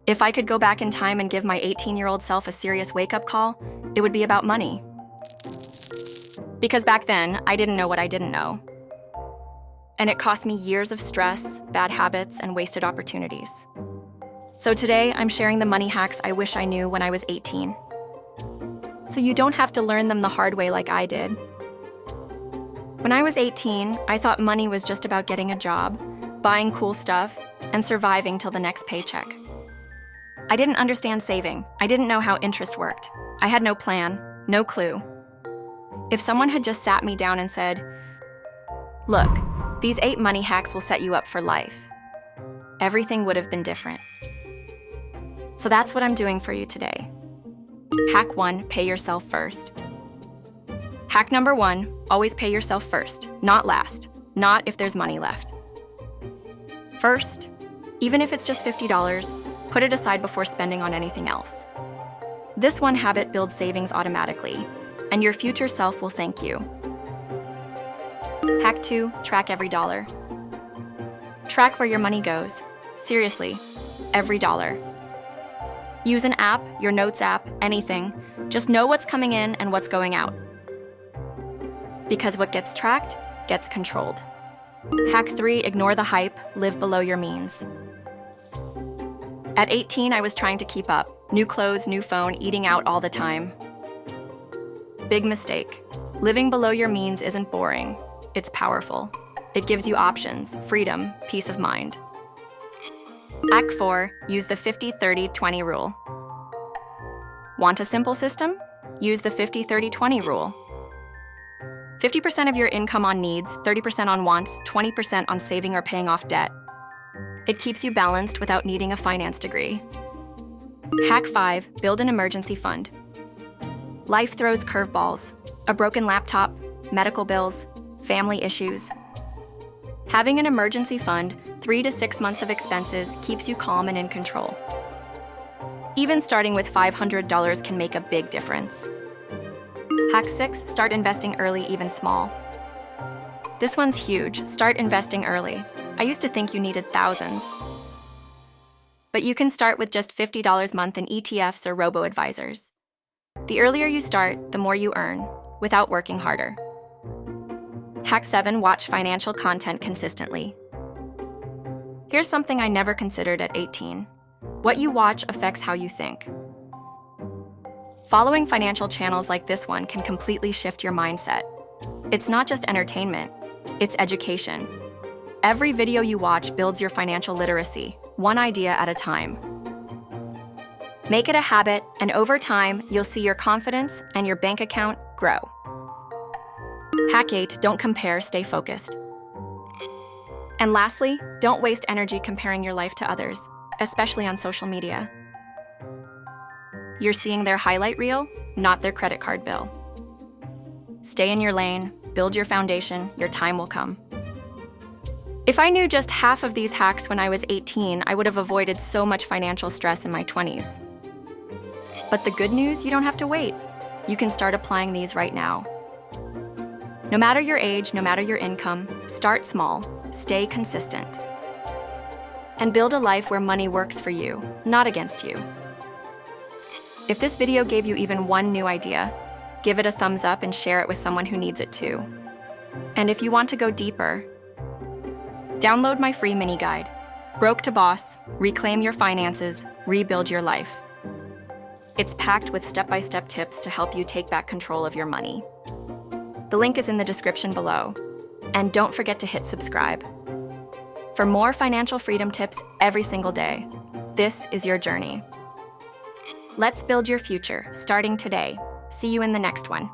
If I could go back in time and give my 18-year-old self a serious wake-up call, it would be about money. Because back then, I didn't know what I didn't know. And it cost me years of stress, bad habits, and wasted opportunities. So today, I'm sharing the money hacks I wish I knew when I was 18. So you don't have to learn them the hard way like I did. When I was 18, I thought money was just about getting a job, buying cool stuff, and surviving till the next paycheck. I didn't understand saving. I didn't know how interest worked. I had no plan, no clue. If someone had just sat me down and said, "Look, these 8 money hacks will set you up for life," everything would have been different. So that's what I'm doing for you today. Hack 1, pay yourself first. Hack number 1, always pay yourself first, not last, not if there's money left. First, even if it's just $50, put it aside before spending on anything else. This one habit builds savings automatically, and your future self will thank you. Hack 2, track every dollar. Track where your money goes. Seriously, every dollar. Use an app, your notes app, anything. Just know what's coming in and what's going out. Because what gets tracked gets controlled. Hack 3, ignore the hype, live below your means. At 18, I was trying to keep up. New clothes, new phone, eating out all the time. Big mistake. Living below your means isn't boring. It's powerful. It gives you options, freedom, peace of mind. Hack 4, use the 50-30-20 rule. Want a simple system? Use the 50-30-20 rule. 50% of your income on needs, 30% on wants, 20% on saving or paying off debt. It keeps you balanced without needing a finance degree. Hack 5, build an emergency fund. Life throws curveballs. A broken laptop, medical bills, family issues. Having an emergency fund, 3 to 6 months of expenses, keeps you calm and in control. Even starting with $500 can make a big difference. Hack 6, start investing early, even small. This one's huge. Start investing early. I used to think you needed thousands. But you can start with just $50 a month in ETFs or robo-advisors. The earlier you start, the more you earn, without working harder. Hack 7, watch financial content consistently. Here's something I never considered at 18. What you watch affects how you think. Following financial channels like this one can completely shift your mindset. It's not just entertainment, it's education. Every video you watch builds your financial literacy, one idea at a time. Make it a habit, and over time, you'll see your confidence and your bank account grow. Hack 8, don't compare, stay focused. And lastly, don't waste energy comparing your life to others, especially on social media. You're seeing their highlight reel, not their credit card bill. Stay in your lane, build your foundation, your time will come. If I knew just half of these hacks when I was 18, I would have avoided so much financial stress in my 20s. But the good news, you don't have to wait. You can start applying these right now. No matter your age, no matter your income, start small, stay consistent. And build a life where money works for you, not against you. If this video gave you even one new idea, give it a thumbs up and share it with someone who needs it too. And if you want to go deeper, download my free mini guide, Broke to Boss, Reclaim Your Finances, Rebuild Your Life. It's packed with step-by-step tips to help you take back control of your money. The link is in the description below. And don't forget to hit subscribe. For more financial freedom tips every single day, this is your journey. Let's build your future, starting today. See you in the next one.